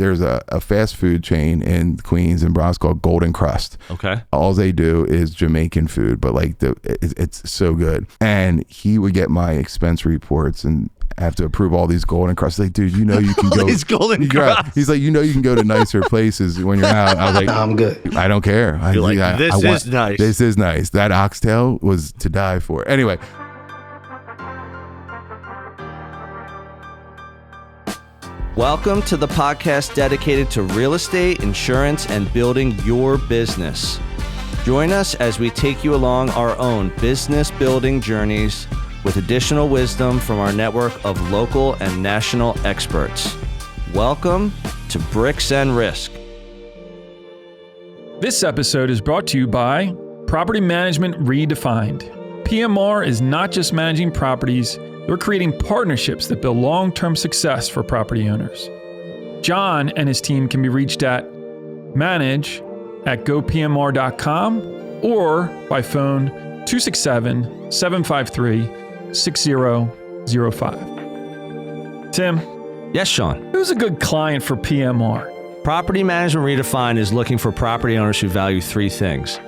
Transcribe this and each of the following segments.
there's a fast food chain in Queens and Bronx called Golden Crust. Okay. All they do is Jamaican food, but like it's so good. And he would get my expense reports and have to approve all these Golden Crusts. Like, dude, you know you can go. These Golden Crusts. He's like, you know you can go to nicer places when you're out. I was like, I'm good. I don't care. You're like, this is nice. This is nice. That oxtail was to die for. Anyway. Welcome to the podcast dedicated to real estate, insurance, and building your business. Join us as we take you along our own business building journeys with additional wisdom from our network of local and national experts. Welcome to Bricks and Risk. This episode is brought to you by Property Management Redefined. PMR is not just managing properties, we're creating partnerships that build long-term success for property owners. John and his team can be reached at manage@gopmr.com or by phone 267-753-6005. Tim. Yes, Sean. Who's a good client for PMR? Property Management Redefined is looking for property owners who value three things: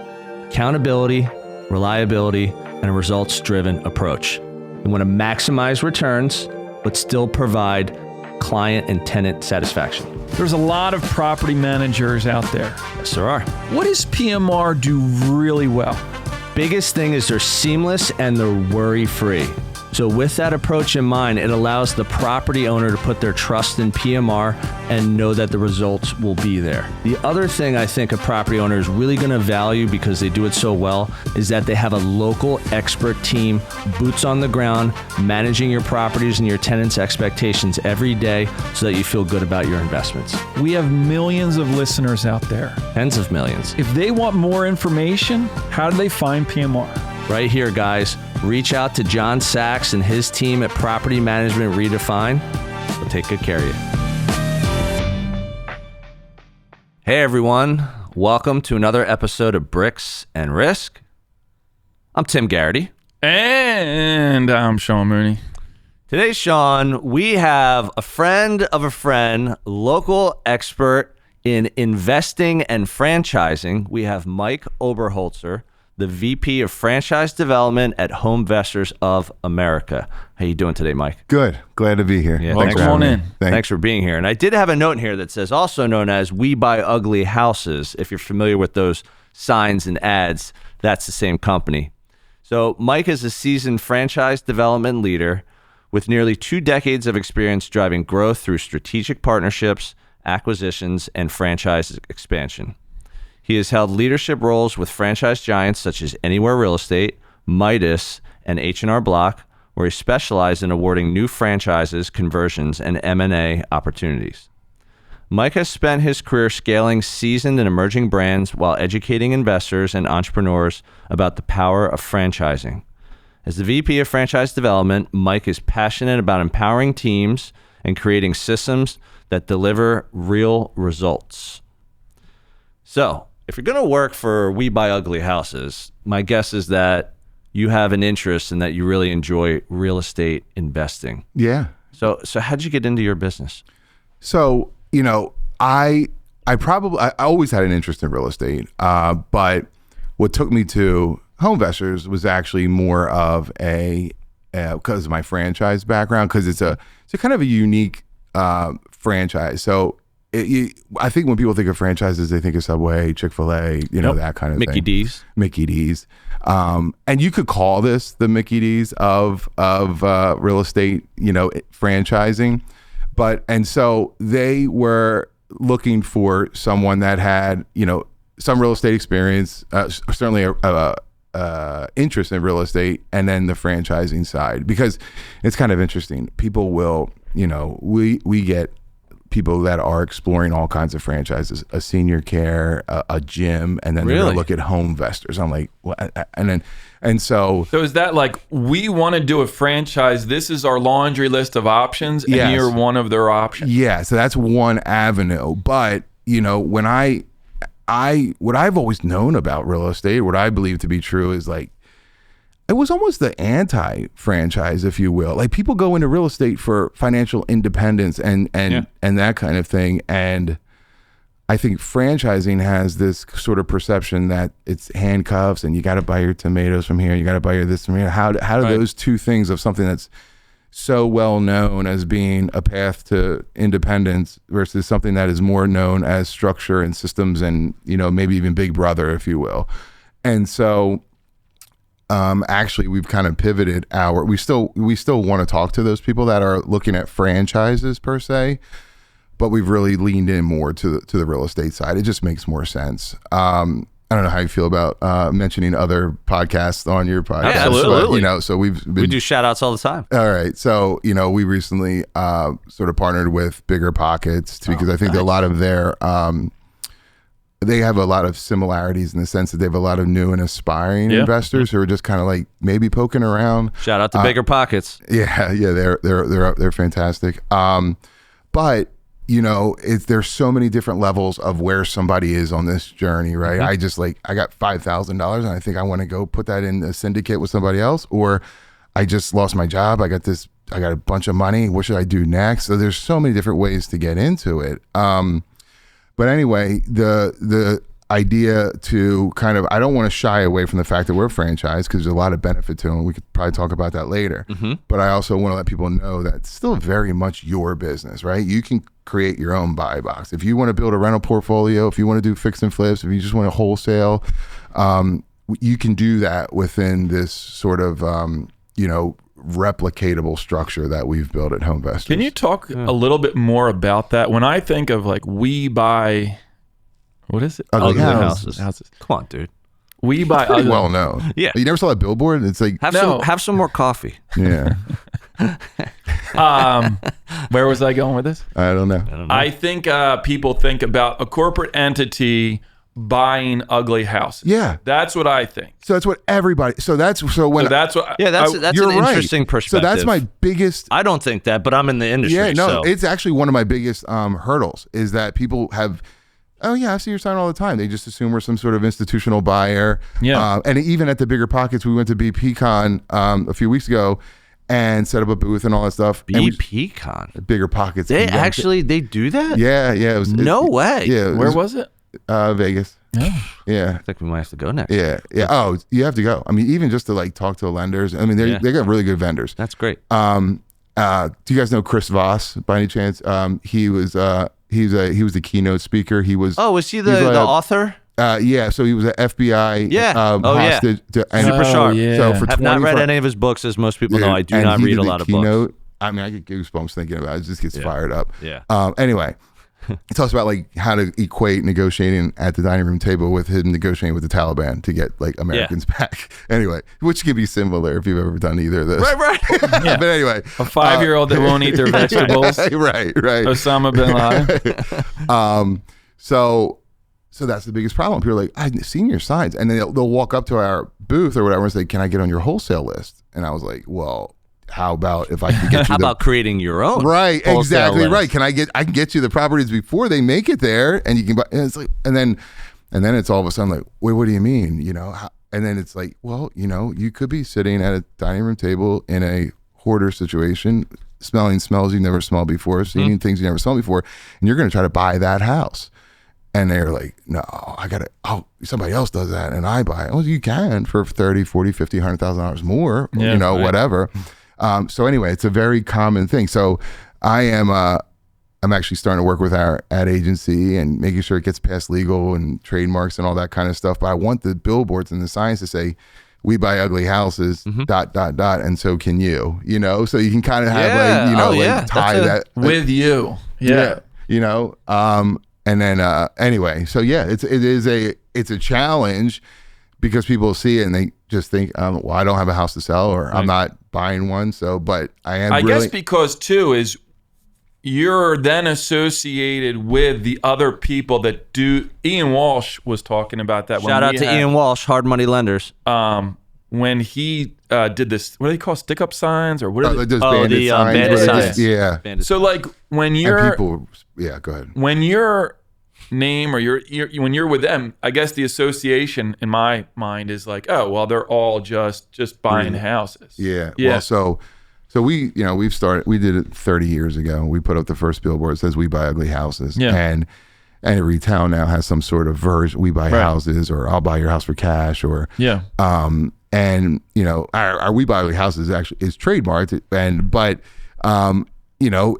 accountability, reliability, and a results-driven approach. They want to maximize returns, but still provide client and tenant satisfaction. There's a lot of property managers out there. Yes, there are. What does PMR do really well? Biggest thing is they're seamless and they're worry-free. So with that approach in mind, it allows the property owner to put their trust in PMR and know that the results will be there. The other thing I think a property owner is really going to value because they do it so well is that they have a local expert team, boots on the ground, managing your properties and your tenants' expectations every day so that you feel good about your investments. We have millions of listeners out there. Tens of millions. If they want more information, how do they find PMR? Right here, guys. Reach out to John Sachs and his team at Property Management Redefined. We'll take good care of you. Hey, everyone. Welcome to another episode of Bricks and Risk. I'm Tim Garrity. And I'm Sean Mooney. Today, Sean, we have a friend of a friend, local expert in investing and franchising. We have Mike Oberholtzer, the VP of Franchise Development at HomeVestors of America. How you doing today, Mike? Good. Glad to be here. Yeah, Welcome on in. Thanks for being here. And I did have a note in here that says, also known as We Buy Ugly Houses. If you're familiar with those signs and ads, that's the same company. So Mike is a seasoned franchise development leader with nearly 2 decades of experience driving growth through strategic partnerships, acquisitions, and franchise expansion. He has held leadership roles with franchise giants such as Anywhere Real Estate, Midas, and H&R Block, where he specialized in awarding new franchises, conversions, and M&A opportunities. Mike has spent his career scaling seasoned and emerging brands while educating investors and entrepreneurs about the power of franchising. As the VP of Franchise Development, Mike is passionate about empowering teams and creating systems that deliver real results. So, if you're going to work for We Buy Ugly Houses, my guess is that you have an interest and that you really enjoy real estate investing. Yeah. So how'd you get into your business? So, you know, I always had an interest in real estate, but what took me to HomeVestors was actually more of because of my franchise background, because it's a kind of a unique franchise. So I think when people think of franchises, they think of Subway, Chick-fil-A, that kind of Mickey thing. Mickey D's. And you could call this the Mickey D's of real estate, franchising. And so they were looking for someone that had, some real estate experience, certainly interest in real estate, and then the franchising side, because it's kind of interesting. People will, we get people that are exploring all kinds of franchises, a senior care, a gym, and then they're going to look at HomeVestors. I'm like, what? So is that like, we want to do a franchise, this is our laundry list of options, and yes, you're one of their options? Yeah, so that's one avenue. But, when what I've always known about real estate, what I believe to be true is like, it was almost the anti-franchise, if you will. Like people go into real estate for financial independence and that kind of thing. And I think franchising has this sort of perception that it's handcuffs and you got to buy your tomatoes from here, you got to buy your this from here. How do those two things of something that's so well known as being a path to independence versus something that is more known as structure and systems and, you know, maybe even Big Brother, if you will. And so actually we've kind of pivoted we still want to talk to those people that are looking at franchises per se, but we've really leaned in more to the real estate side. It just makes more sense. I don't know how you feel about mentioning other podcasts on your podcast. Yeah, absolutely. But, you know, so we do shout outs all the time. All right. So, you know, we recently sort of partnered with Bigger Pockets because I think that a lot of their, they have a lot of similarities in the sense that they have a lot of new and aspiring investors who are just kind of like maybe poking around. Shout out to Bigger Pockets. Yeah. They're fantastic. But you know, there's so many different levels of where somebody is on this journey, right? Mm-hmm. I got $5,000 and I think I want to go put that in a syndicate with somebody else, or I just lost my job. I got a bunch of money. What should I do next? So there's so many different ways to get into it. But anyway, the idea to kind of, I don't want to shy away from the fact that we're a franchise because there's a lot of benefit to them. We could probably talk about that later. Mm-hmm. But I also want to let people know that it's still very much your business, right? You can create your own buy box. If you want to build a rental portfolio, if you want to do fix and flips, if you just want to wholesale, you can do that within this sort of, you know, replicatable structure that we've built at HomeVestors. Can you talk a little bit more about that? When I think of like we buy, what is it? Ugly houses. Come on, dude. We buy pretty well known. Yeah. You never saw that billboard? It's like have some more coffee. Yeah. Where was I going with this? I don't know. I think people think about a corporate entity buying ugly houses. Yeah. That's what I think. So that's what everybody. So that's what. That's you're an interesting perspective. So that's my biggest. I don't think that, but I'm in the industry. Yeah, no, so. It's actually one of my biggest hurdles is that people have. Oh yeah, I see your sign all the time. They just assume we're some sort of institutional buyer. Yeah. And even at the Bigger Pockets, we went to BPCon a few weeks ago and set up a booth and all that stuff. BPCon. Bigger Pockets. They do that? Yeah. It was, no way. Yeah. Where was it? Vegas. Yeah. I think we might have to go next. Yeah. Oh, you have to go. I mean, even just to like talk to lenders. I mean, they got really good vendors. That's great. Do you guys know Chris Voss by any chance? He was the keynote speaker. He was. Oh, was he the author? Yeah. So he was an FBI. Hostage. Super sharp. Yeah. So for I've not read any of his books, as most people know. I do not read a lot of books. I mean, I get goosebumps thinking about it. It just gets fired up. Yeah. Anyway, he talks about like how to equate negotiating at the dining room table with him negotiating with the Taliban to get like Americans back. Anyway, which can be similar if you've ever done either of those. Right. Yeah. But anyway, a 5-year-old that won't eat their vegetables. Right. Osama bin Laden. So that's the biggest problem. People are like, I've seen your signs, and then they'll walk up to our booth or whatever and say, "Can I get on your wholesale list?" And I was like, "Well, how about if I can get you how about creating your own?" Right, exactly list. right. I can get you the properties before they make it there, and you can buy. And it's like, and then it's all of a sudden like, wait, what do you mean? You know, and then it's like, well, you know, you could be sitting at a dining room table in a hoarder situation, smelling smells you've never smelled before, seeing things you never smelled before, and you're going to try to buy that house. And they're like, no, somebody else does that and I buy it. Well, you can for 30, 40, 50, $100,000 more, whatever. So anyway, it's a very common thing. So I'm actually starting to work with our ad agency and making sure it gets past legal and trademarks and all that kind of stuff. But I want the billboards and the signs to say, we buy ugly houses, ... And so can you, you know, so you can kind of have tie that with you. Yeah. You know, and then anyway, so yeah, it's a challenge because people see it and they just think, well, I don't have a house to sell or I'm not buying one. So, but I guess because too is you're then associated with the other people that do. Ian Walsh was talking about that. Shout out to Ian Walsh, Hard Money Lenders. When he did this, what do they call stick-up signs or what are they? Bandit signs. Bandit signs. Yeah. So like when you're people, go ahead. When you're name or when you're with them, I guess the association in my mind is like, oh, well, they're all just buying houses. Yeah. Well, so we did it 30 years ago. We put up the first billboard that says we buy ugly houses. Yeah. And every town now has some sort of version. We buy houses, or I'll buy your house for cash, or and our we buy ugly houses actually is trademarked, but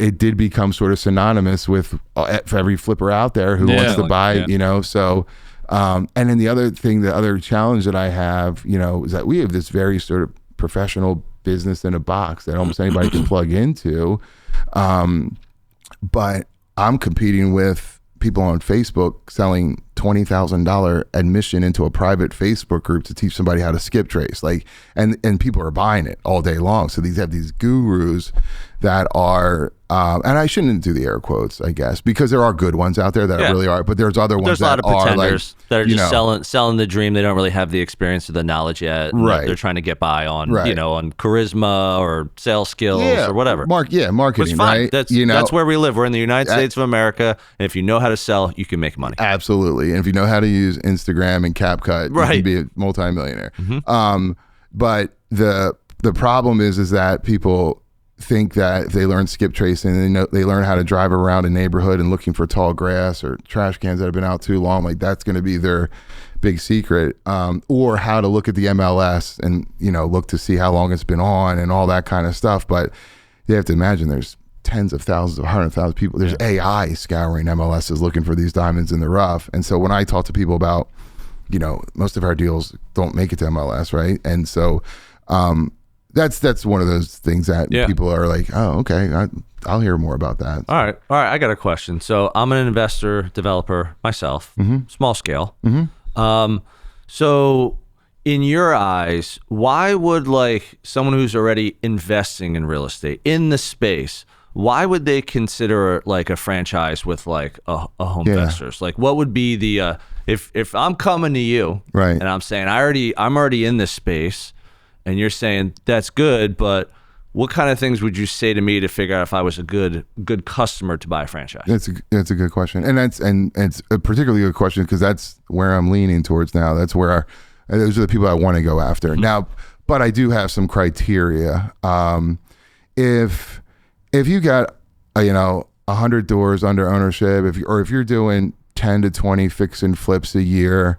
it did become sort of synonymous with for every flipper out there who wants to buy, so and then the other challenge that I have, is that we have this very sort of professional business in a box that almost anybody can plug into, but I'm competing with people on Facebook selling $20,000 admission into a private Facebook group to teach somebody how to skip trace, and people are buying it all day long. So these gurus that are, and I shouldn't do the air quotes, I guess, because there are good ones out there that really are, but there's other ones that are pretenders that are just selling the dream. They don't really have the experience or the knowledge yet. Right. They're trying to get by on, on charisma or sales skills or whatever. Marketing, it's fine. right? That's where we live. We're in the United States of America. And if you know how to sell, you can make money. Absolutely. And if you know how to use Instagram and CapCut, you can be a multimillionaire. But the problem is that people think that if they learn skip tracing, they learn how to drive around a neighborhood and looking for tall grass or trash cans that have been out too long, like that's going to be their big secret, or how to look at the MLS and look to see how long it's been on and all that kind of stuff. But you have to imagine there's tens of thousands of 100,000 people. There's AI scouring MLSs looking for these diamonds in the rough. And so when I talk to people about, most of our deals don't make it to MLS, right? And so that's one of those things that people are like, oh, okay, I'll hear more about that. All right. I got a question. So I'm an investor developer myself, small scale. So in your eyes, why would someone who's already investing in real estate in the space, why would they consider a franchise with a HomeVestors? What would be the if I'm coming to you and I'm saying I'm already in this space, and you're saying that's good, but what kind of things would you say to me to figure out if I was a good customer to buy a franchise? That's a good question, and it's a particularly good question because that's where I'm leaning towards now. That's where those are the people I want to go after now. But I do have some criteria. If you got 100 doors under ownership, if you're doing 10 to 20 fix and flips a year,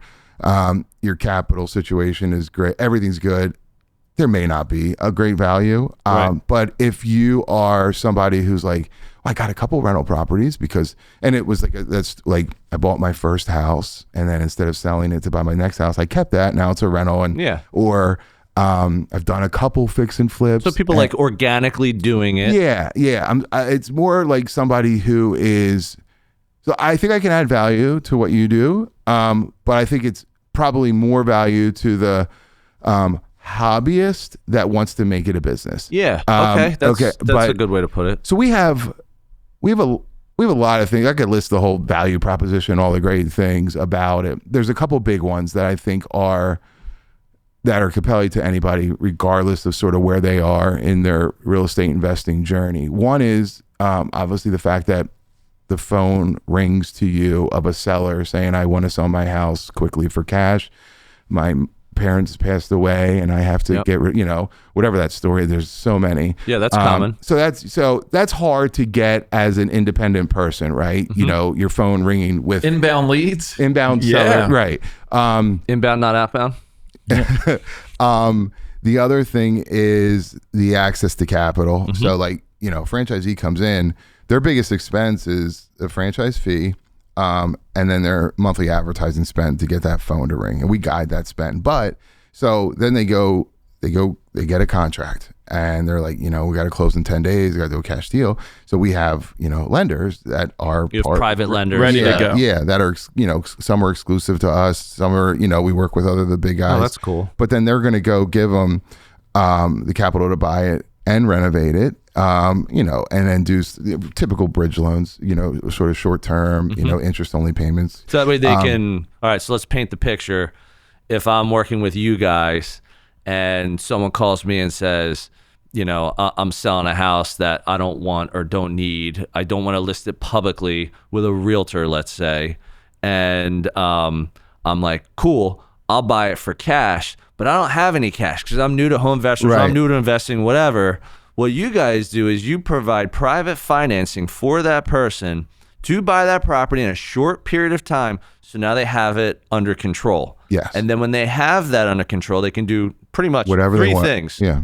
your capital situation is great, everything's good. There may not be a great value, but if you are somebody who's like, I got a couple rental properties and it was I bought my first house, and then instead of selling it to buy my next house, I kept that. Now it's a rental, or I've done a couple fix and flips. So people organically doing it. Yeah. It's more like somebody who is. So I think I can add value to what you do, but I think it's probably more value to the hobbyist that wants to make it a business. Yeah. Okay. That's a good way to put it. So we have a lot of things. I could list the whole value proposition, all the great things about it. There's a couple big ones that I think are compelling to anybody, regardless of sort of where they are in their real estate investing journey. One is obviously the fact that the phone rings to you of a seller saying, I want to sell my house quickly for cash. My parents passed away and I have to get rid, whatever that story. There's so many. Yeah, that's common. So that's hard to get as an independent person, right? Your phone ringing with inbound leads, seller, right? Inbound, not outbound. The other thing is the access to capital. So franchisee comes in, their biggest expense is the franchise fee, and then their monthly advertising spend to get that phone to ring, and we guide that spend. But so then they get a contract, and they're like, we got to close in 10 days. We got to do a cash deal. So we have, lenders that are private lenders ready to go. Yeah, that are, some are exclusive to us. Some are, we work with the big guys. Oh, that's cool. But then they're going to go give them the capital to buy it and renovate it, and then do typical bridge loans, sort of short term, interest only payments. So that way they can, all right, so let's paint the picture. If I'm working with you guys and someone calls me and says, I'm selling a house that I don't want or don't need. I don't want to list it publicly with a realtor, let's say. And I'm like, cool, I'll buy it for cash, but I don't have any cash because I'm new to HomeVestors, Right. I'm new to investing, whatever. What you guys do is you provide private financing for that person to buy that property in a short period of time. So now they have it under control. Yes. And then when they have that under control, they can do pretty much Whatever they three want. things. Yeah.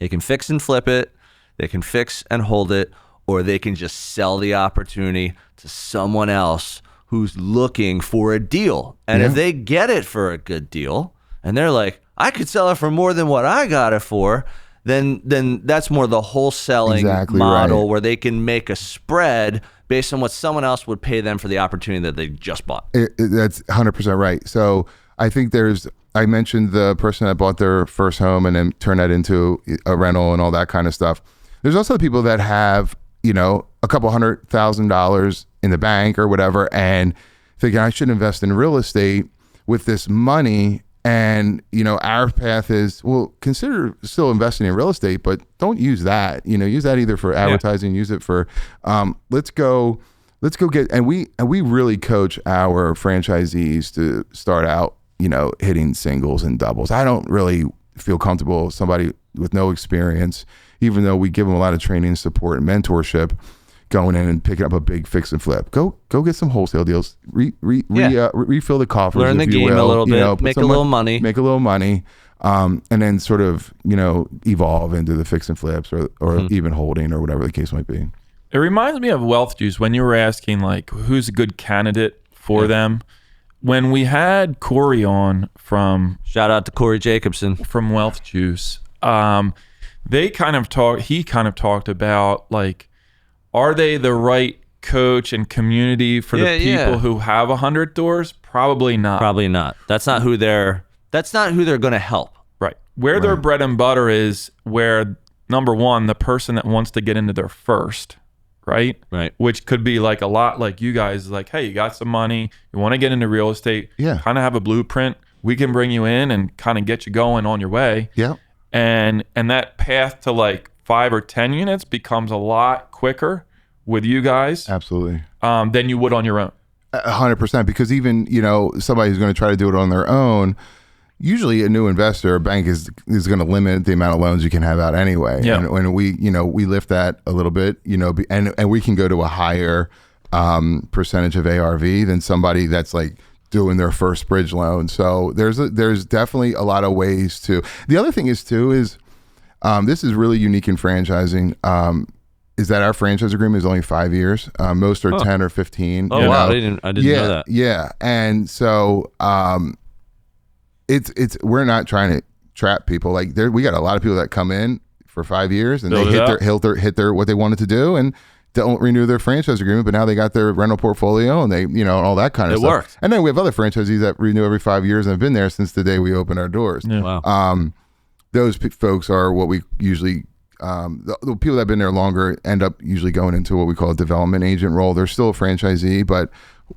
They can fix and flip it, they can fix and hold it, or they can just sell the opportunity to someone else who's looking for a deal. And if they get it for a good deal, and they're like, I could sell it for more than what I got it for, then that's more the wholesaling model, where they can make a spread based on what someone else would pay them for the opportunity that they just bought. That's 100% right. So I think I mentioned the person that bought their first home and then turned that into a rental and all that kind of stuff. There's also the people that have, a couple $100,000 in the bank or whatever, and thinking I should invest in real estate with this money. And, our path is, well, consider still investing in real estate, but don't use that, use that either for advertising, use it for, let's go get, and we really coach our franchisees to start out, hitting singles and doubles. I don't really feel comfortable with somebody with no experience, even though we give them a lot of training, support, and mentorship, going in and picking up a big fix and flip. Go get some wholesale deals. Refill the coffers. Learn the game a little bit. Make a little money. Make a little money, and then sort of evolve into the fix and flips or even holding or whatever the case might be. It reminds me of Wealth Juice when you were asking like who's a good candidate for them. When we had Corey on from Shout out to Corey Jacobson from Wealth Juice, he kind of talked about like, are they the right coach and community for the people who have 100 doors? Probably not. Probably not. That's not who they're going to help. Right. Where their bread and butter is, where number one, the person that wants to get into their first, right? Right. Which could be like a lot like you guys, like, hey, you got some money, you want to get into real estate, kind of have a blueprint. We can bring you in and kind of get you going on your way. Yeah. And that path to like 5 or 10 units becomes a lot quicker with you guys. Absolutely. Than you would on your own. 100%. Because even, somebody who's going to try to do it on their own, usually a new investor, a bank is going to limit the amount of loans you can have out anyway. Yeah. And when we lift that a little bit, and we can go to a higher percentage of ARV than somebody that's like doing their first bridge loan. So there's definitely a lot of ways to. The other thing is too is this is really unique in franchising. Is that our franchise agreement is only 5 years. Most are 10 or 15. Oh wow, I didn't know that. Yeah, and so it's we're not trying to trap people. Like we got a lot of people that come in for 5 years and they hit their what they wanted to do and don't renew their franchise agreement, but now they got their rental portfolio and they all that kind of stuff. It worked. And then we have other franchisees that renew every 5 years and have been there since the day we opened our doors. Yeah. Wow. Those folks are what we usually. The people that have been there longer end up usually going into what we call a development agent role. They're still a franchisee, but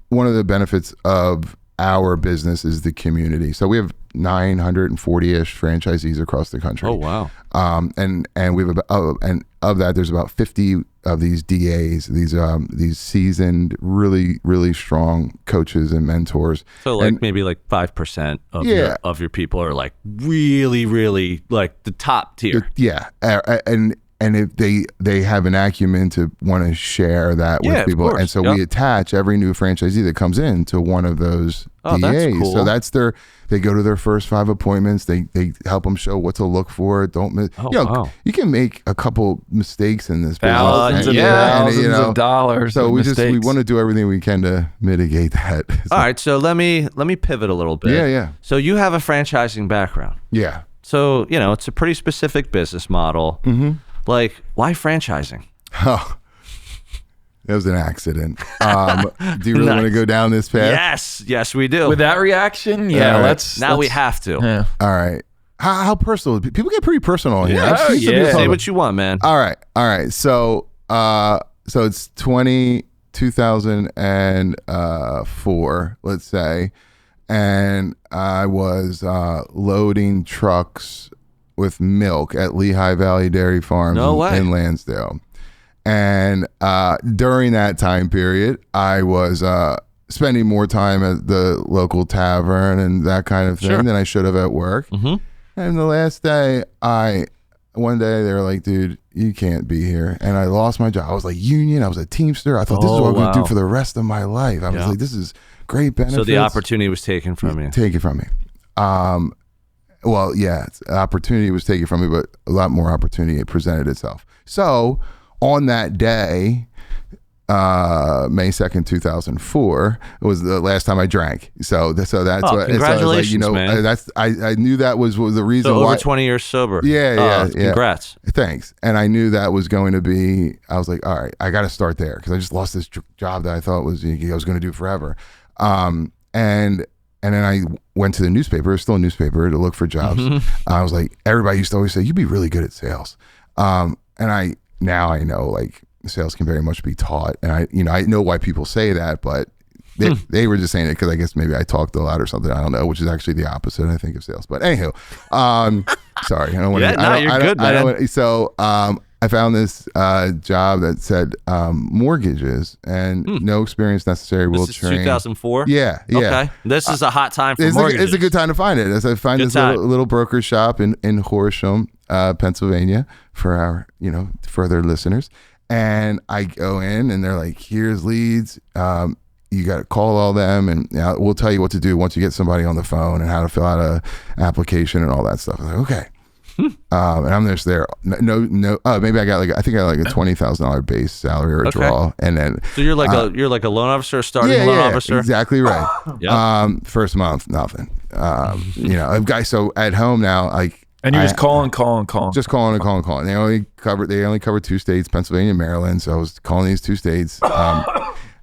one of the benefits of our business is the community. So we have 940-ish franchisees across the country. Oh wow! And we have and of that, there's about 50 of these DAs, these seasoned, really really strong coaches and mentors. So maybe like 5% of your people are like really really like the top tier. Yeah, and if they have an acumen to want to share that with people, and so we attach every new franchisee that comes in to one of those DAs. That's cool. So they go to their first 5 appointments. They help them show what to look for. Don't miss. Wow. You can make a couple mistakes in this business. Thousands of dollars. So we want to do everything we can to mitigate that. All right, so let me pivot a little bit. Yeah. So you have a franchising background. Yeah. So it's a pretty specific business model. Mm-hmm. Like, why franchising? Oh, that was an accident. Do you really want to go down this path? Yes, we do. With that reaction, let's. We have to. Yeah. All right. How personal? People get pretty personal here. Say what you want, man. All right. So it's 2004, let's say, and I was loading trucks with milk at Lehigh Valley Dairy Farms in Lansdale. And during that time period, I was spending more time at the local tavern and that kind of thing than I should have at work. Mm-hmm. And the last day, one day they were like, dude, you can't be here. And I lost my job. I was like union. I was a Teamster. I thought this is what I'm going to do for the rest of my life. I was like, this is great benefits. So the opportunity was taken from you. Taken from me. Well, yeah, opportunity was taken from me, but a lot more opportunity presented itself. So on that day, May 2nd, 2004, it was the last time I drank. So that's what. Congratulations, so man. That's I knew that was the reason. So over why, 20 years sober. Yeah. Congrats. Thanks. And I knew that was going to be. I was like, all right, I got to start there because I just lost this job that I thought I was going to do forever. And then I went to the newspaper. It was still a newspaper to look for jobs. I was like, everybody used to always say, you'd be really good at sales. And now I know like sales can very much be taught. And I know why people say that, but they were just saying it because I guess maybe I talked a lot or something. I don't know, which is actually the opposite, I think, of sales. But anywho, sorry. I don't want to. You're good, man. So I found this job that said mortgages and no experience necessary. Will This is train. 2004? Yeah. Okay. This is a hot time for mortgages. It's a good time to find it. As I find this little broker shop in Horsham, Pennsylvania, for our further listeners. And I go in and they're like, here's leads. You got to call all them and we'll tell you what to do once you get somebody on the phone and how to fill out a application and all that stuff. I'm like, okay. And I'm just there. No. Maybe I got a $20,000 base salary or a draw, and then so you're like a loan officer, starting loan officer. Exactly right. First month, nothing. So at home now, like, and you're just calling. Just calling. They only cover 2 states, Pennsylvania and Maryland. So I was calling these 2 states.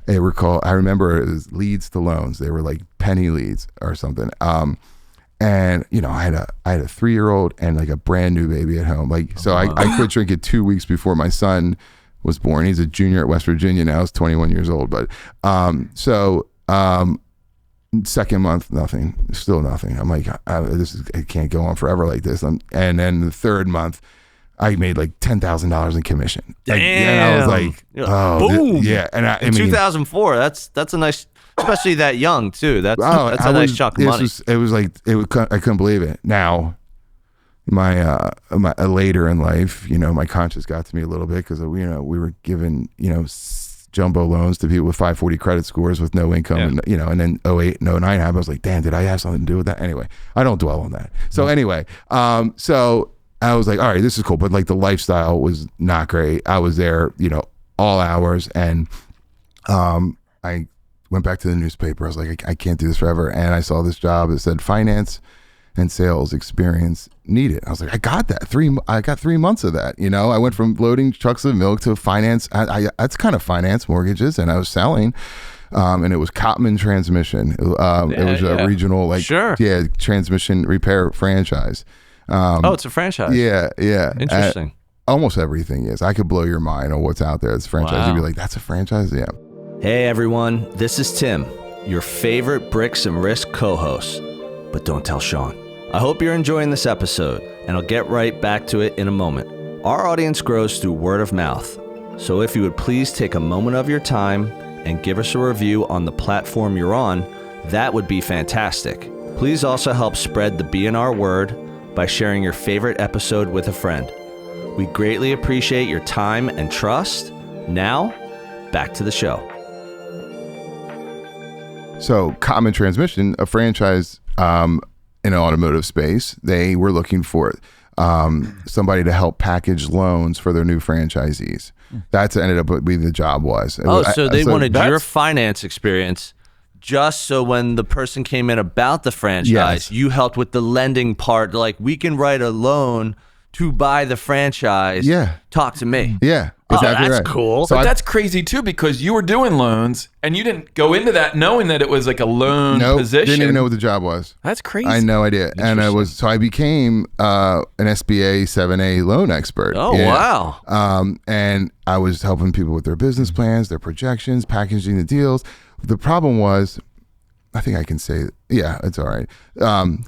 They were called. I remember it was leads to loans. They were like penny leads or something. And I had a 3-year-old and like a brand new baby at home. Like, so I quit drinking 2 weeks before my son was born. He's a junior at West Virginia now. He's 21 years old. But second month, nothing. Still nothing. I'm like, it can't go on forever like this. And then the third month, I made like $10,000 in commission. Damn. And I was like, boom. And I mean, 2004. That's a nice. Especially that young too. That's a nice chunk of money. I couldn't believe it. Now, my later in life, my conscience got to me a little bit because we were given jumbo loans to people with 540 credit scores with no income, and then 08 and 09 happened. I was like, damn, did I have something to do with that? Anyway, I don't dwell on that. So anyway, so I was like, all right, this is cool, but like the lifestyle was not great. I was there, all hours, and I went back to the newspaper. I was like, I can't do this forever. And I saw this job that said finance and sales experience needed. I was like, I got that. I got 3 months of that. I went from loading trucks of milk to finance. That's kind of finance mortgages. And I was selling, and it was Cotman Transmission. It was a regional, transmission repair franchise. It's a franchise. Yeah. Interesting. Almost everything is. I could blow your mind on what's out there. It's a franchise. Wow. You'd be like, that's a franchise? Yeah. Hey everyone, this is Tim, your favorite Bricks and Risk co-host. But don't tell Sean. I hope you're enjoying this episode, and I'll get right back to it in a moment. Our audience grows through word of mouth, so if you would please take a moment of your time and give us a review on the platform you're on, that would be fantastic. Please also help spread the B&R word by sharing your favorite episode with a friend. We greatly appreciate your time and trust. Now, back to the show. So Cotman Transmission, a franchise in the automotive space, they were looking for somebody to help package loans for their new franchisees. That's ended up what the job was. So they wanted your finance experience just so when the person came in about the franchise, you helped with the lending part. Like, we can write a loan to buy the franchise. Yeah. Talk to me. Yeah. Exactly, that's cool. So that's crazy too, because you were doing loans and you didn't go into that knowing that it was like a loan position. Didn't even know what the job was. That's crazy. I had no idea. And I became an SBA 7A loan expert. Oh, wow. And I was helping people with their business plans, their projections, packaging the deals. The problem was I think I can say, yeah, it's all right.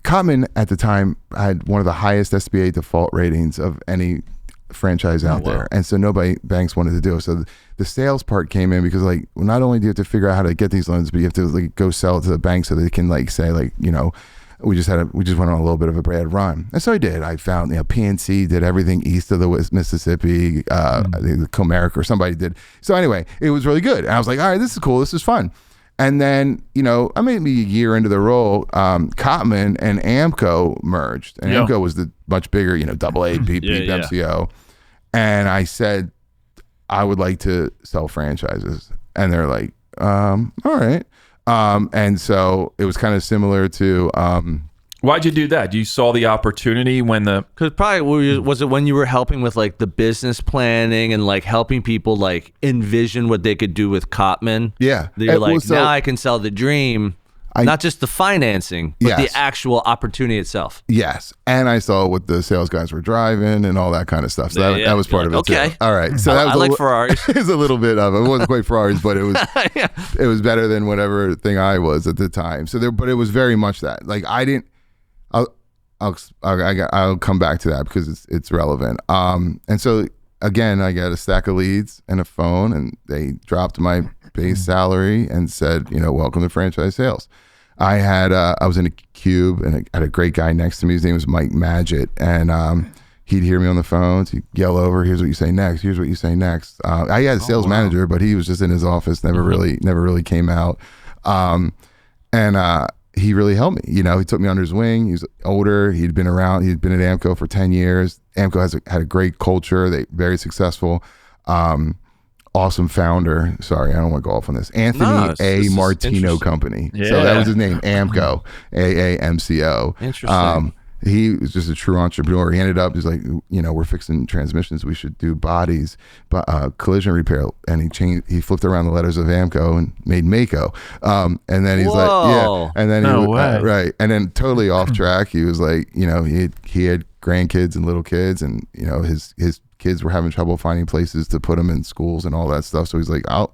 Common at the time had one of the highest SBA default ratings of any franchise out there, and so banks wanted to do it. So the sales part came in because like not only do you have to figure out how to get these loans, but you have to like go sell it to the bank so they can like say like, you know, we just went on a little bit of a bad run. And so I did. I found, you know, PNC did everything east of the Mississippi, I think Comerica or somebody did. So anyway, it was really good. And I was like, all right, this is cool. This is fun. And then, you know, I maybe a year into the role, Cotman and Amco merged. And Amco was the much bigger, you know, AA, beep, MCO. And I said, I would like to sell franchises. And they're like, all right. And so it was kind of similar to... Why'd you do that? You saw the opportunity when because probably was it when you were helping with like the business planning and like helping people like envision what they could do with Cotman? Yeah. That you're like, now I can sell the dream, not just the financing, but the actual opportunity itself. Yes. And I saw what the sales guys were driving and all that kind of stuff. So that was part of it okay. too. All right. So that was I like Ferraris. It was a little bit of it. It wasn't quite Ferraris, but it was it was better than whatever thing I was at the time. So but it was very much that. Like I didn't. I'll come back to that because it's relevant. And so again, I got a stack of leads and a phone, and they dropped my base salary and said, you know, welcome to franchise sales. I was in a cube and I had a great guy next to me. His name was Mike Magid, and he'd hear me on the phone. So he'd yell over, "Here's what you say next. Here's what you say next." I had a sales manager, but he was just in his office, never really came out. He really helped me. You know, he took me under his wing. He was older. He'd been around. He'd been at Amco for 10 years. Amco had a great culture. They very successful. Awesome founder. Sorry, I don't want to go off on this. Anthony A. Martino Company. Yeah. So that was his name, Amco, AAMCO. Interesting. He was just a true entrepreneur. He ended up, he's like, you know, we're fixing transmissions. We should do bodies, collision repair. And he flipped around the letters of Amco and made Mako. And then he's like, yeah. And then right. And then totally off track. He was like, you know, he had grandkids and little kids, and you know, his kids were having trouble finding places to put them in schools and all that stuff. So he's like, I'll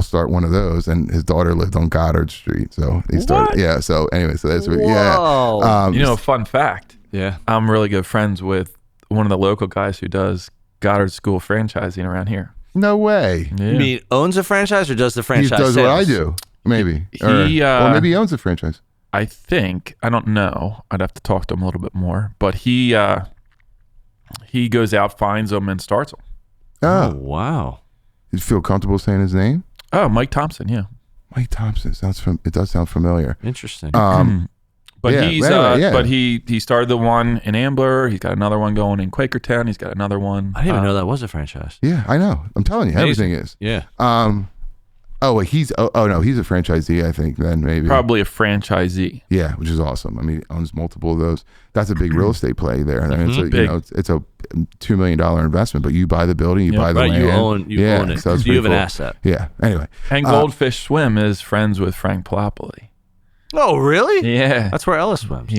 start one of those. And his daughter lived on Goddard Street, so he started. Yeah. So anyway, so that's what. Yeah. You know, a fun fact. Yeah. I'm really good friends with one of the local guys who does Goddard School franchising around here. No way. Yeah. You mean owns a franchise or does the franchise? He does sales? what I do, maybe. Or maybe he owns a franchise. I think, I don't know. I'd have to talk to him a little bit more. But he goes out, finds them, and starts them. Oh wow. You feel comfortable saying his name? Oh, Mike Thompson, yeah. Mike Thompson. It does sound familiar. Interesting. But he started the one in Ambler. He's got another one going in Quakertown. He's got another one. I didn't even know that was a franchise. Yeah, I know. I'm telling you, everything is. Yeah. Oh, wait, he's a franchisee, I think, then maybe. Probably a franchisee. Yeah, which is awesome. I mean, he owns multiple of those. That's a big real estate play there. I mean, it's a $2 million investment, but you buy the building, you buy the land. You own it. So you have an asset. Yeah, anyway. And Goldfish Swim is friends with Frank Palapoli. Oh, really? Yeah. That's where Ellis swims. He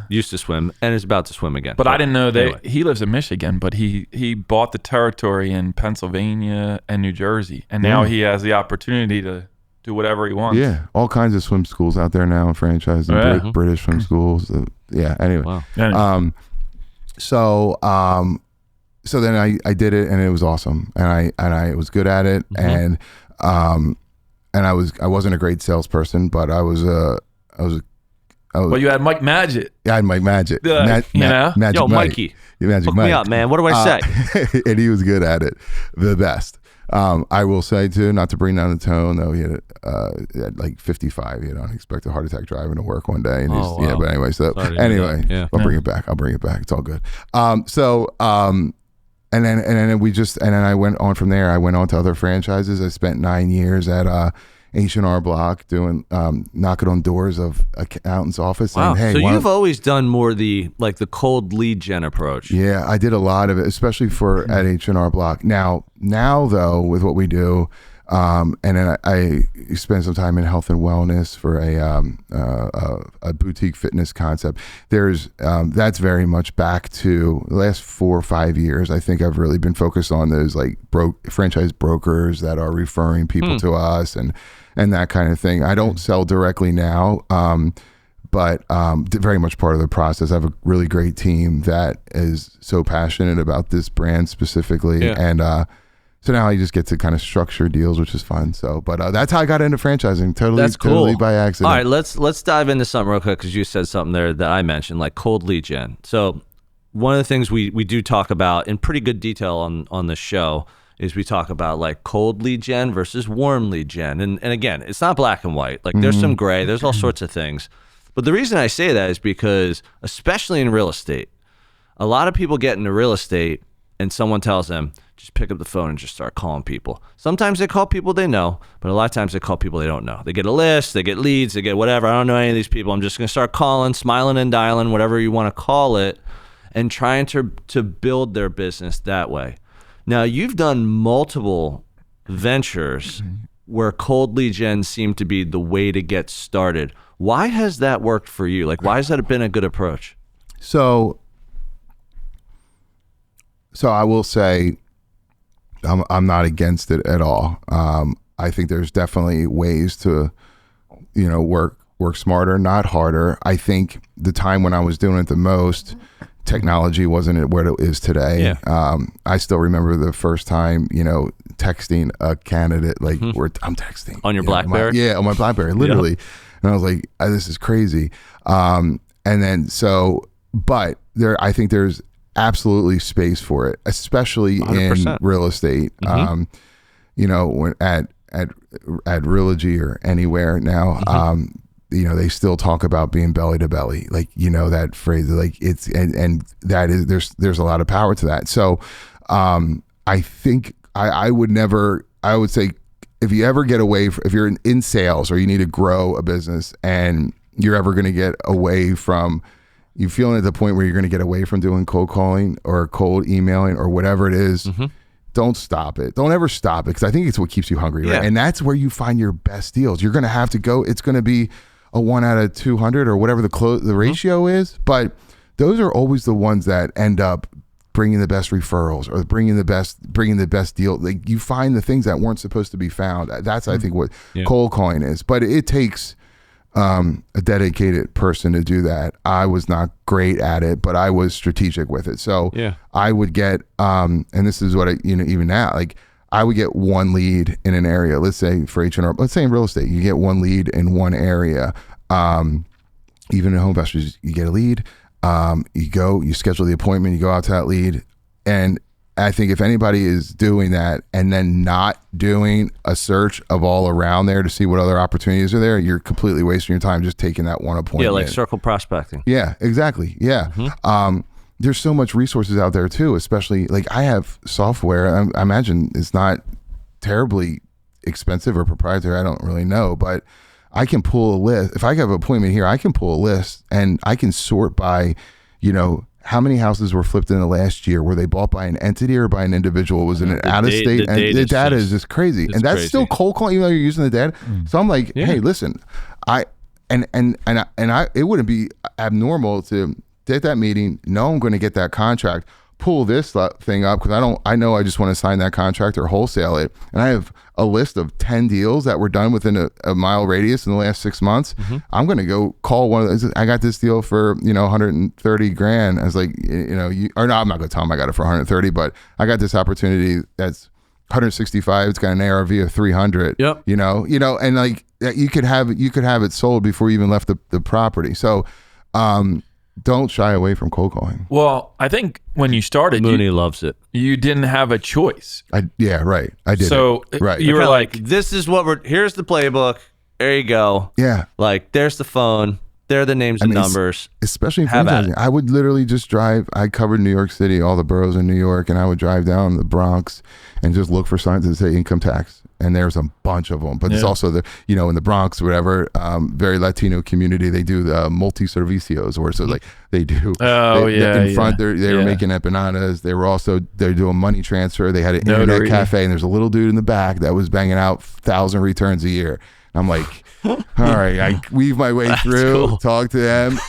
used to swim and is about to swim again. But I didn't know that he lives in Michigan, but he bought the territory in Pennsylvania and New Jersey. And now he has the opportunity to do whatever he wants. Yeah. All kinds of swim schools out there now, franchising, British swim schools. Anyway. Wow. So then I did it, and it was awesome. And I was good at it. And I wasn't a great salesperson, but I was well, you had Mike Magid. Yeah, I had Mike Magid. Magic Yo, Mike. Mikey. Magic Hook Mike. me up, man. What do I say? And he was good at it. The best. I will say, too, not to bring down the tone, though, he had like 55. He had an unexpected heart attack driving to work one day. And wow. But anyway, I'll bring it back. It's all good. And then I went on from there. I went on to other franchises. I spent 9 years at H&R Block doing knocking on doors of accountant's office. Wow. Saying, hey, so you've always done more the cold lead gen approach. Yeah, I did a lot of it, especially at H&R Block. Now though, with what we do, And then I spent some time in health and wellness for a boutique fitness concept. There's that's very much back to the last 4 or 5 years. I think I've really been focused on those like franchise brokers that are referring people to us and that kind of thing. I don't sell directly now, but very much part of the process. I have a really great team that is so passionate about this brand specifically, and so now I just get to kind of structure deals, which is fun. So, but that's how I got into franchising. Totally by accident. All right, let's dive into something real quick because you said something there that I mentioned, like cold lead gen. So, one of the things we do talk about in pretty good detail on the show is we talk about like cold lead gen versus warm lead gen, and again, it's not black and white. Like there's some gray, there's all sorts of things. But the reason I say that is because, especially in real estate, a lot of people get into real estate and someone tells them, just pick up the phone and just start calling people. Sometimes they call people they know, but a lot of times they call people they don't know. They get a list, they get leads, they get whatever. I don't know any of these people. I'm just going to start calling, smiling and dialing, whatever you want to call it, and trying to build their business that way. Now, you've done multiple ventures where cold lead gen seemed to be the way to get started. Why has that worked for you? Like, why has that been a good approach? So I will say I'm not against it at all. I think there's definitely ways to, work smarter, not harder. I think the time when I was doing it the most, technology wasn't what it is today. Yeah. I still remember the first time, texting a candidate, like I'm texting. On your BlackBerry? On my BlackBerry, literally. And I was like, this is crazy. And then but I think there's absolutely space for it, especially 100%. In real estate. When at Realogy or anywhere now, they still talk about being belly to belly, like that phrase, like it's and that is there's a lot of power to that. So I think I would say if you ever get away if you're in sales or you need to grow a business and you're ever going to get away from you feeling at the point where you're going to get away from doing cold calling or cold emailing or whatever it is, don't stop it. Don't ever stop it, because I think it's what keeps you hungry, right? And that's where you find your best deals. You're going to have to go. It's going to be a 1 out of 200 or whatever the ratio is, but those are always the ones that end up bringing the best referrals or bringing the best deal. Like you find the things that weren't supposed to be found. That's I think what cold calling is, but it takes a dedicated person to do that. I was not great at it, but I was strategic with it. So I would get, and this is what even now, like I would get one lead in an area. Let's say for H&R, let's say in real estate, you get one lead in one area. Even in HomeVestors, you get a lead. You schedule the appointment, you go out to that lead. And I think if anybody is doing that and then not doing a search of all around there to see what other opportunities are there, you're completely wasting your time just taking that one appointment. Yeah, like circle prospecting. Yeah, exactly. Yeah. There's so much resources out there too, especially like I have software. I imagine it's not terribly expensive or proprietary. I don't really know, but I can pull a list. If I have an appointment here, I can pull a list and I can sort by, how many houses were flipped in the last year? Were they bought by an entity or by an individual? Was it an out of state? And the data is just crazy. And that's still cold calling, even though you're using the data. So I'm like, hey, listen, it wouldn't be abnormal to at that meeting, know I'm going to get that contract, pull this thing up because I know I just want to sign that contract or wholesale it. And I have a list of 10 deals that were done within a mile radius in the last 6 months. I'm going to go call one of those. I got this deal for, $130,000. I was like, I'm not going to tell them I got it for 130, but I got this opportunity that's 165. It's got an ARV of 300. Yep. And like you could have it sold before you even left the property. So, don't shy away from cold calling. Well, I think when you started, Mooney loves it. You didn't have a choice. Right. I did. So right. You were like, this is what here's the playbook. There you go. Yeah. Like there's the phone. There are the names and numbers. Especially in franchising. I would literally just drive. I covered New York City, all the boroughs in New York, and I would drive down the Bronx and just look for signs that say income tax. and there's a bunch of them. But there's also the, in the Bronx, whatever, very Latino community, they do the multi-servicios, where so like they do. In front, they were making empanadas. They're doing money transfer. They had an internet cafe, and there's a little dude in the back that was banging out 1,000 returns a year. I'm like, all right, I weave my way through, talk to them,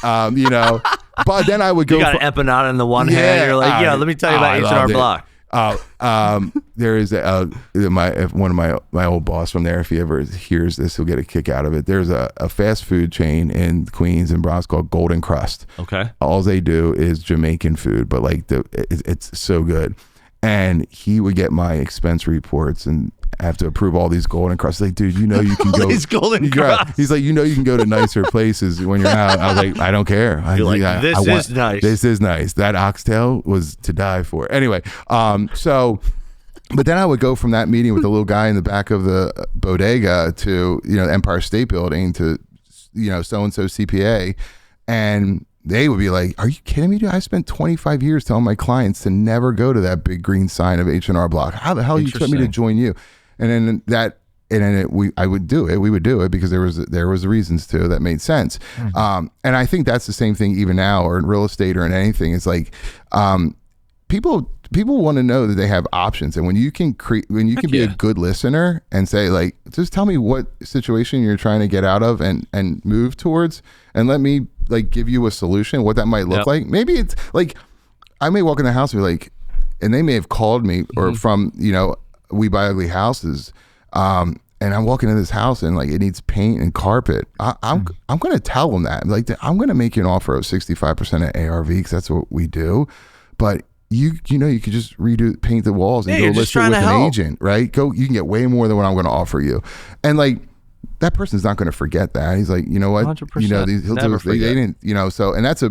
But then I would go. You got an empanada in the one hand. You're like, let me tell you about H&R Block. There is one of my old boss from there. If he ever hears this, he'll get a kick out of it. There's a fast food chain in Queens and Bronx called Golden Crust. Okay. All they do is Jamaican food, but like it's so good. And he would get my expense reports and have to approve all these Golden Crusts. Like, dude, you can go. These Golden Crusts. He's like, you can go to nicer places when you're out. I was like, I don't care. You're like, this is nice. This is nice. That oxtail was to die for. Anyway, but then I would go from that meeting with the little guy in the back of the bodega to Empire State Building to so-and-so CPA, and they would be like, are you kidding me, dude? I spent 25 years telling my clients to never go to that big green sign of H&R Block. How the hell you took me to join you? And then I would do it. We would do it because there was reasons to that made sense. Mm-hmm. And I think that's the same thing even now, or in real estate or in anything. It's like people want to know that they have options, and when you can be a good listener and say, like, just tell me what situation you're trying to get out of and move towards, and let me like give you a solution, what that might look like. Maybe it's like I may walk in the house and be like, and they may have called me or from We Buy Ugly Houses, and I'm walking in this house and like it needs paint and carpet. I'm going to tell them that, like, I'm going to make you an offer of 65% at ARV because that's what we do, but you could just paint the walls and go list it with an agent, right? You can get way more than what I'm going to offer you, and like that person's not going to forget that. He's like, you know what, 100%. He'll do it. They didn't, so, and that's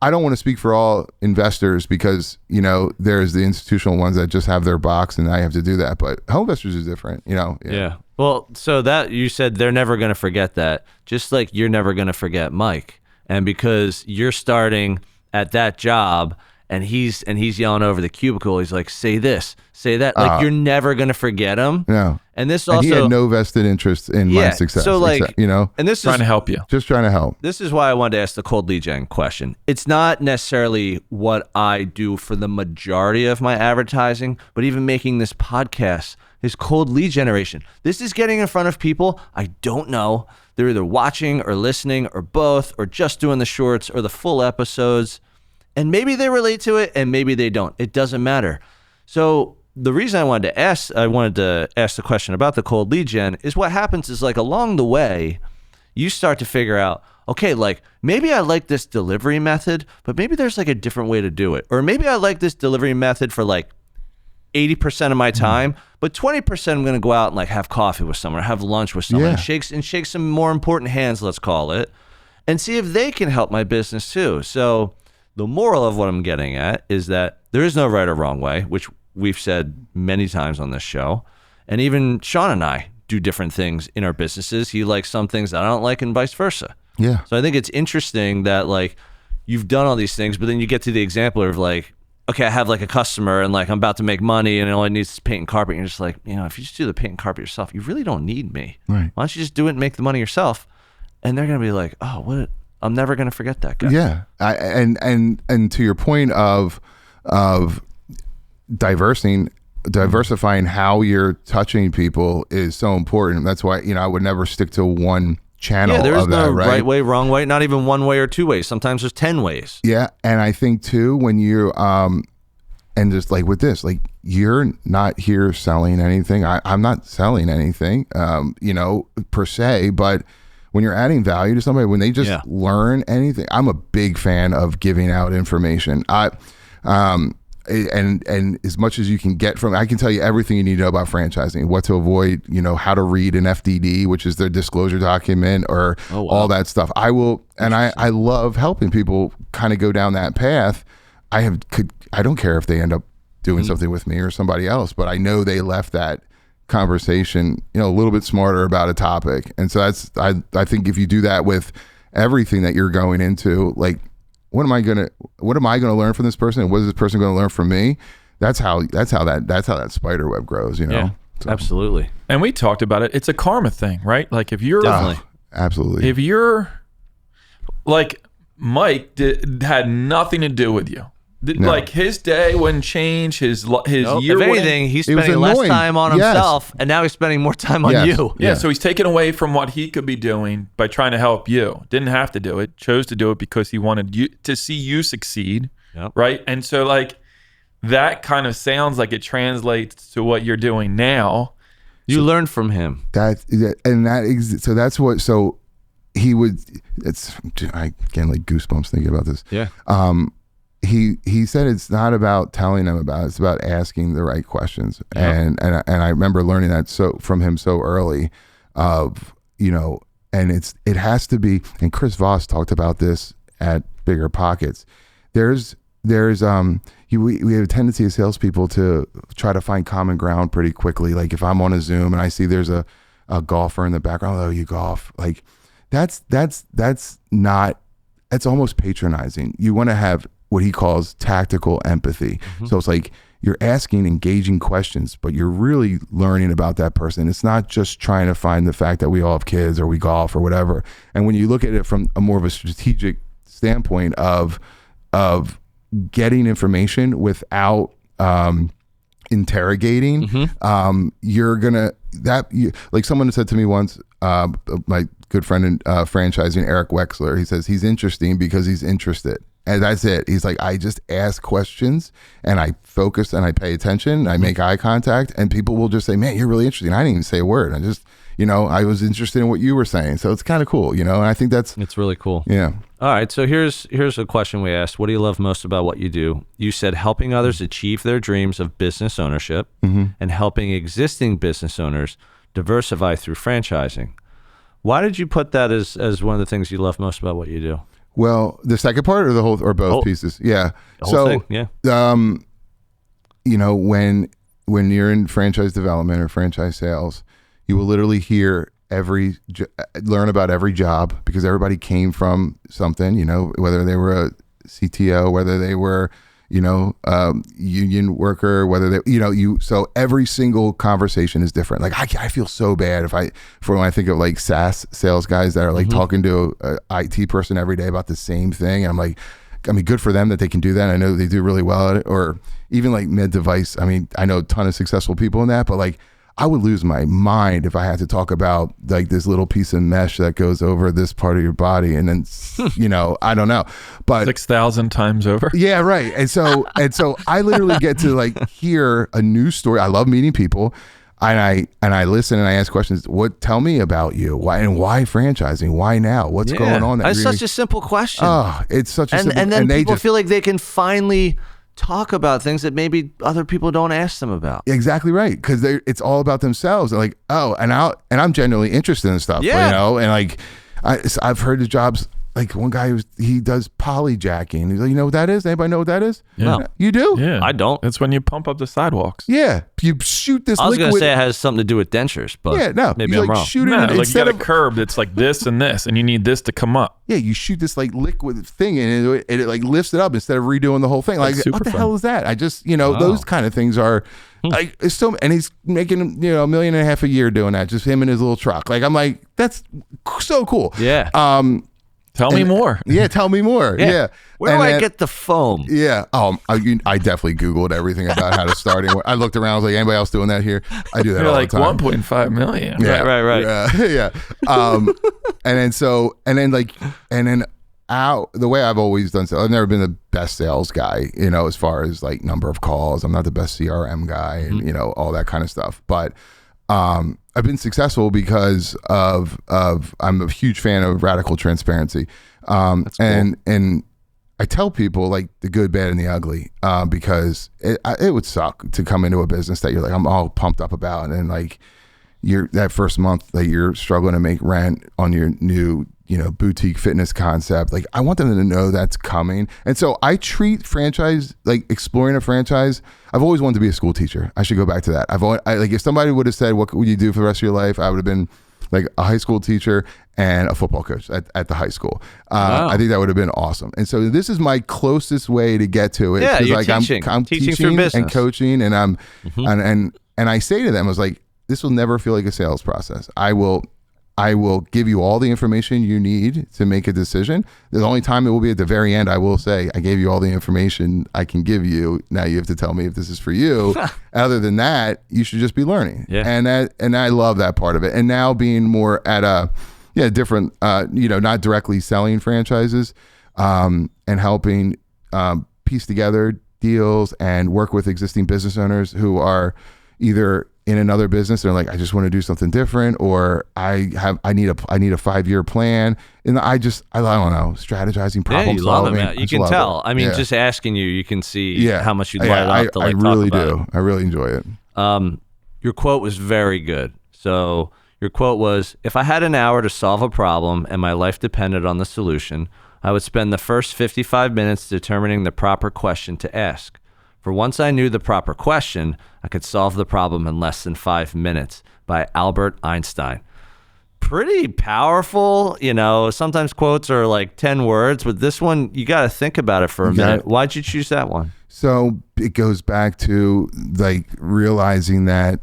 I don't want to speak for all investors because, there's the institutional ones that just have their box and I have to do that. But HomeVestors is different, Yeah. Well, so that you said they're never going to forget that, just like you're never going to forget Mike. And because you're starting at that job and he's yelling over the cubicle, he's like, say this, say that. Like, you're never going to forget him. No. And this he had no vested interest in my success. So like, and this is trying to help you. Just trying to help. This is why I wanted to ask the cold lead gen question. It's not necessarily what I do for the majority of my advertising, but even making this podcast is cold lead generation. This is getting in front of people I don't know. They're either watching or listening or both, or just doing the shorts or the full episodes. And maybe they relate to it and maybe they don't. It doesn't matter. So the reason I wanted to ask the question about the cold lead gen is what happens is, like, along the way, you start to figure out, okay, like, maybe I like this delivery method, but maybe there's like a different way to do it. Or maybe I like this delivery method for like 80% of my time, but 20% I'm going to go out and like have coffee with someone or have lunch with someone and shake some more important hands, let's call it, and see if they can help my business too. So the moral of what I'm getting at is that there is no right or wrong way, which we've said many times on this show. And even Sean and I do different things in our businesses. He likes some things that I don't like and vice versa. Yeah. So I think it's interesting that, like, you've done all these things, but then you get to the example of like, okay, I have like a customer and like I'm about to make money and it only needs paint and carpet. And you're just like, if you just do the paint and carpet yourself, you really don't need me. Right. Why don't you just do it and make the money yourself? And they're going to be like, oh, what? I'm never going to forget that guy. Yeah. And to your point of diversifying how you're touching people is so important. That's why, I would never stick to one channel. Yeah, there's of no that, right? right way, wrong way, not even one way or two ways. Sometimes there's 10 ways. Yeah. And I think too, when you, and just like with this, like, you're not here selling anything. I'm not selling anything, per se, but when you're adding value to somebody, when they just learn anything, I'm a big fan of giving out information. And as much as you can get from, I can tell you everything you need to know about franchising, what to avoid, how to read an FDD, which is their disclosure document, or all that stuff. I love helping people kind of go down that path. I don't care if they end up doing something with me or somebody else, but I know they left that conversation, a little bit smarter about a topic. And so I think if you do that with everything that you're going into, like, what am I gonna learn from this person, and what is this person gonna learn from me? that's how that spider web grows, you know. Yeah, So, absolutely. And we talked about it. It's a karma thing, right? Like if you're Definitely. absolutely. if you're like Mike had nothing to do with you. No. Like his day wouldn't change. His Nope. year If wouldn't. anything, he's It was spending less annoying. time on Yes. himself, and now he's spending more time on Yes. you. Yeah, so he's taken away from what he could be doing by trying to help you. Didn't have to do it. Chose to do it because he wanted you to see you succeed. Yep. Right? And so like that kind of sounds like it translates to what you're doing now. You learned from him. So that's what. So he would. I get like goosebumps thinking about this. Yeah. He said it's not about telling them about it, it's about asking the right questions. Yeah. And I remember learning that from him so early of, you know, and it has to be, and Chris Voss talked about this at Bigger Pockets. We have a tendency as salespeople to try to find common ground pretty quickly. Like if I'm on a Zoom and I see there's a golfer in the background, oh, you golf. Like that's almost patronizing. You want to have what he calls tactical empathy. Mm-hmm. So it's like you're asking engaging questions, but you're really learning about that person. It's not just trying to find the fact that we all have kids or we golf or whatever. And when you look at it from a more of a strategic standpoint of getting information without interrogating, Mm-hmm. Like someone said to me once, my good friend in franchising, Eric Wexler, he says he's interesting because he's interested. And that's it. He's like, I just ask questions and I focus and I pay attention. I make eye contact and people will just say, man, you're really interesting. I didn't even say a word. I just, you know, I was interested in what you were saying. So it's kind of cool, you know, and I think it's really cool. Yeah. All right. So here's a question we asked. What do you love most about what you do? You said helping others achieve their dreams of business ownership and helping existing business owners diversify through franchising. Why did you put that as one of the things you love most about what you do? Well, the second part or the whole or both pieces? Yeah. The whole thing, yeah. You know, when you're in franchise development or franchise sales, you will literally hear learn about every job because everybody came from something, you know, whether they were a CTO, whether they were, you know, union worker, whether they, you know, so every single conversation is different. Like I feel so bad when I think of like SaaS sales guys that are like talking to a IT person every day about the same thing. And I'm like, I mean, good for them that they can do that. I know they do really well at it. Or even like med device. I mean, I know a ton of successful people in that, but like I would lose my mind if I had to talk about like this little piece of mesh that goes over this part of your body. And then, you know, I don't know, but 6,000 times over. Yeah. Right. And so I literally get to like hear a news story. I love meeting people and I listen and I ask questions. Tell me about you. Why franchising? Why now? What's going on? That's such a simple question. Oh, it's such a simple question. And then people feel like they can finally talk about things that maybe other people don't ask them about. Exactly right, because it's all about themselves. They're like, oh, and I'm genuinely interested in stuff, you know, and like I've heard the jobs. Like one guy he does polyjacking. He's like, you know what that is? Anybody know what that is? Yeah. No. You do? Yeah, I don't. It's when you pump up the sidewalks. Yeah, you shoot this. I was liquid. going to say it has something to do with dentures, but maybe you I'm like wrong. Shoot it No, like you instead got a of curb that's like this and this, and you need this to come up. yeah, you shoot this like liquid thing and it like lifts it up instead of redoing the whole thing. Like That's what the super hell fun. is that? I just those kind of things are like it's so, and he's making $1.5 million a year doing that. Just him in his little truck. Like I'm like that's so cool. Yeah. Tell me more. Yeah, tell me more. Yeah. Where do I get the foam? Yeah. I definitely Googled everything about how to start. I looked around. I was like, anybody else doing that here? I do that You're all like the time. 1.5 million. Yeah. Right. Yeah. The way I've always done sales, I've never been the best sales guy, you know, as far as like number of calls. I'm not the best CRM guy and, you know, all that kind of stuff. But I've been successful because of I'm a huge fan of radical transparency. That's cool. And I tell people like the good, bad, and the ugly, because it would suck to come into a business that you're like, I'm all pumped up about. And like that first month that you're struggling to make rent on your new, you know, boutique fitness concept. Like I want them to know that's coming. And so I treat franchise, like exploring a franchise. I've always wanted to be a school teacher. I should go back to that. Like if somebody would have said, what would you do for the rest of your life? I would have been like a high school teacher and a football coach at the high school. Wow. I think that would have been awesome. And so this is my closest way to get to it. Yeah, It's you're like teaching. I'm Teaching through teaching business. and coaching, and and I say to them, I was like, this will never feel like a sales process. I will give you all the information you need to make a decision. The only time it will be at the very end, I will say, I gave you all the information I can give you. Now you have to tell me if this is for you. Other than that, you should just be learning. Yeah. And I love that part of it. And now being more at a different, not directly selling franchises, and helping piece together deals and work with existing business owners who are either in another business, they're like, I just want to do something different, or I need a 5-year plan. And I don't know, strategizing, problem you love solving. it, man. You can tell. I mean, just asking you can see how much you light up to I talk really about do. it. I really enjoy it. Your quote was very good. So your quote was, if I had an hour to solve a problem and my life depended on the solution, I would spend the first 55 minutes determining the proper question to ask. For once I knew the proper question, I could solve the problem in less than 5 minutes, by Albert Einstein. Pretty powerful. Sometimes quotes are like 10 words, but this one, you got to think about it for a minute. Why'd you choose that one? So it goes back to like realizing that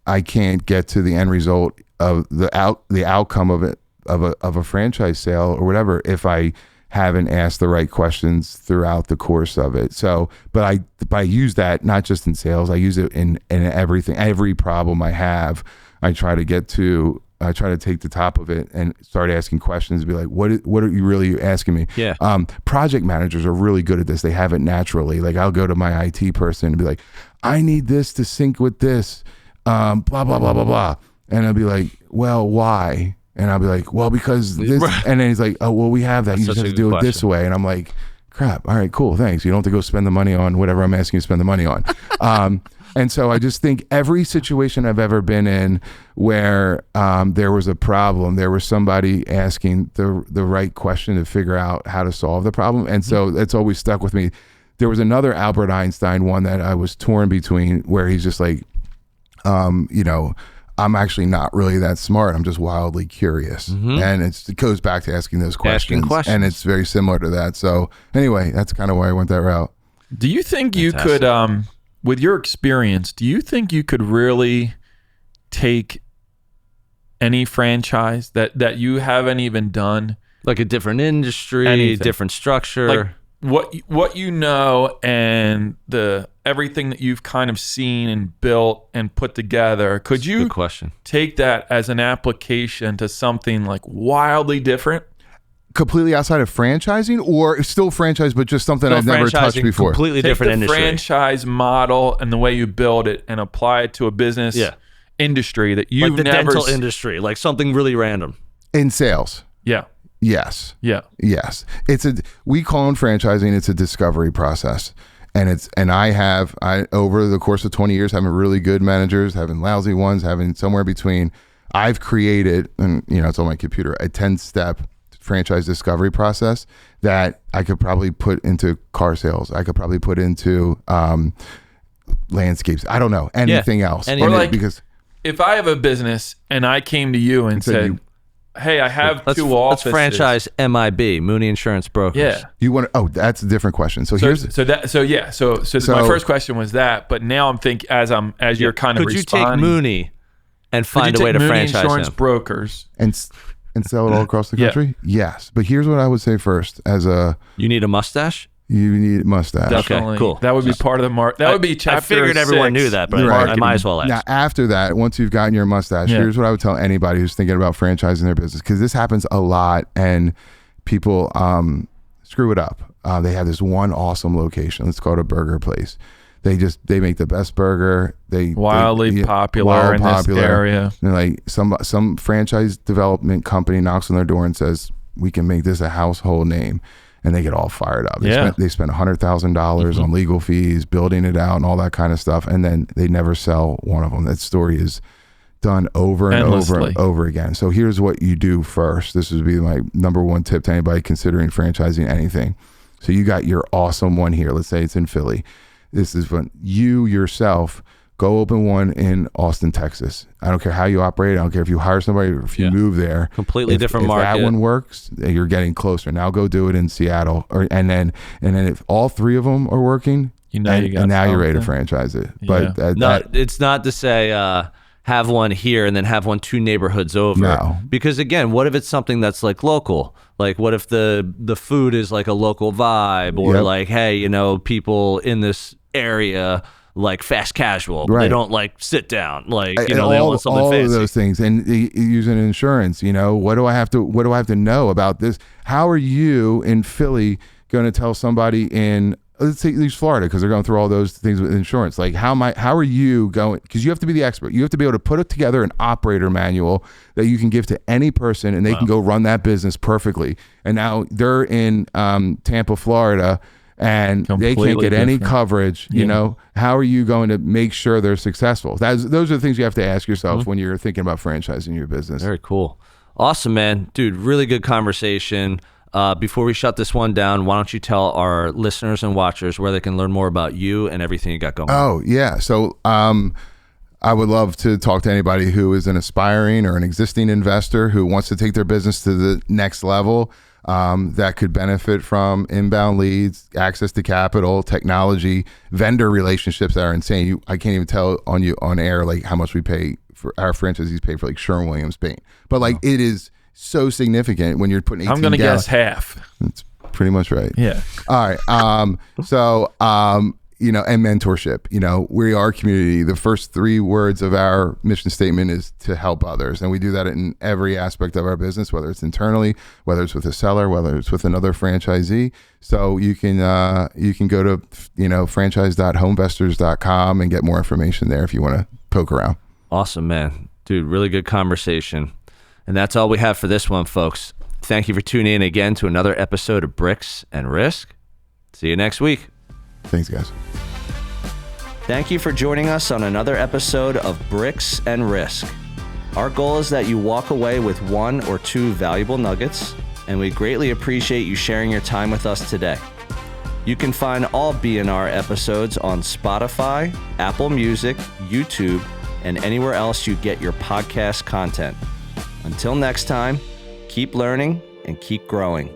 I can't get to the end result of the outcome of it, of a franchise sale or whatever, if I haven't asked the right questions throughout the course of it. So, but I use that not just in sales. I use it in everything. Every problem I have, I try to take the top of it and start asking questions. Be like, what are you really asking me? Yeah. Project managers are really good at this. They have it naturally. Like I'll go to my IT person and be like, I need this to sync with this, blah blah blah blah blah, and I'll be like, well, why? And I'll be like, well, because this, and then he's like, oh, well, we have that. You just have to do it this way. And I'm like, crap. All right, cool. Thanks. You don't have to go spend the money on whatever I'm asking you to spend the money on. And so I just think every situation I've ever been in where there was a problem, there was somebody asking the right question to figure out how to solve the problem. And so that's always stuck with me. There was another Albert Einstein one that I was torn between, where he's just like, I'm actually not really that smart. I'm just wildly curious. And it goes back to asking those questions. And it's very similar to that. So anyway, that's kind of why I went that route. Do you think you could, with your experience, do you think you could really take any franchise that you haven't even done? Like a different industry, different structure. Like what you know, and everything that you've kind of seen and built and put together, could you good question. Take that as an application to something like wildly different? Completely outside of franchising, or still franchise, but just something I've never touched before? Completely Take different the industry. franchise model and the way you build it and apply it to a business industry that you've like the never dental industry, like something really random. In sales. Yeah. Yes. Yeah. Yes. We call it franchising. It's a discovery process. And I over the course of 20 years, having really good managers, having lousy ones, having somewhere between, I've created, and it's on my computer, a 10-step franchise discovery process that I could probably put into car sales. I could probably put into landscapes. I don't know, anything else. Or like, because if I have a business and I came to you and said, hey, I have two offices. Let's franchise MIB, Mooney Insurance Brokers. Yeah. You want to? Oh, that's a different question. So my first question was that, but now I'm thinking as you're kind of responding. Could you take Mooney and find a way to franchise Insurance Brokers and sell it all across the country? Yes, but here's what I would say first: you need a mustache. You need a mustache. Definitely. Okay, cool. That would be part of the market. That would be chapter 6. I figured everyone knew that, but I might as well ask. Now, after that, once you've gotten your mustache, here's what I would tell anybody who's thinking about franchising their business, because this happens a lot, and people screw it up. They have this one awesome location. Let's call it a burger place. They make the best burger. Wildly popular in this area. And like some franchise development company knocks on their door and says, we can make this a household name. And they get all fired up. They spend $100,000 on legal fees, building it out and all that kind of stuff. And then they never sell one of them. That story is done over and over and over again. So here's what you do first. This would be my number one tip to anybody considering franchising anything. So you got your awesome one here. Let's say it's in Philly. This is when you yourself Go open one in Austin, Texas. I don't care how you operate. I don't care if you hire somebody or if you move there. Completely different market. If that one works, you're getting closer. Now go do it in Seattle, and then if all three of them are working, and now you're ready to franchise it. Yeah. But it's not to say have one here and then have one 2 neighborhoods over. No. Because again, what if it's something that's like local? Like what if the food is like a local vibe, or like, hey, you know, people in this area like fast casual, but they don't like sit down, like, you know, they want something all fancy. Of those things. And using insurance, you know, what do I have to know about this? How are you in Philly going to tell somebody in, let's say, use Florida, because they're going through all those things with insurance? Like how are you going? Because you have to be the expert. You have to be able to put together an operator manual that you can give to any person, and they can go run that business perfectly. And now they're in Tampa, Florida, and they can't get any coverage. You know, how are you going to make sure they're successful? Those are the things you have to ask yourself when you're thinking about franchising your business. Very cool. Awesome, man. Dude, really good conversation. Before we shut this one down, why don't you tell our listeners and watchers where they can learn more about you and everything you got going on? Oh, yeah. So I would love to talk to anybody who is an aspiring or an existing investor who wants to take their business to the next level, that could benefit from inbound leads, access to capital, technology, vendor relationships that are insane. I can't even tell on air like how much we pay for our franchisees pay for like Sherwin-Williams paint, but like it is so significant when you're putting 18 I'm going to gallons. guess half. That's pretty much right. Yeah. All right. So, you know, and mentorship, you know, we are a community. The first 3 words of our mission statement is to help others. And we do that in every aspect of our business, whether it's internally, whether it's with a seller, whether it's with another franchisee. So you can go to, you know, franchise.homevestors.com and get more information there if you want to poke around. Awesome, man. Dude, really good conversation. And that's all we have for this one, folks. Thank you for tuning in again to another episode of Bricks and Risk. See you next week. Thanks, guys. Thank you for joining us on another episode of Bricks and Risk. Our goal is that you walk away with 1 or 2 valuable nuggets, and we greatly appreciate you sharing your time with us today. You can find all BNR episodes on Spotify, Apple Music, YouTube, and anywhere else you get your podcast content. Until next time, keep learning and keep growing.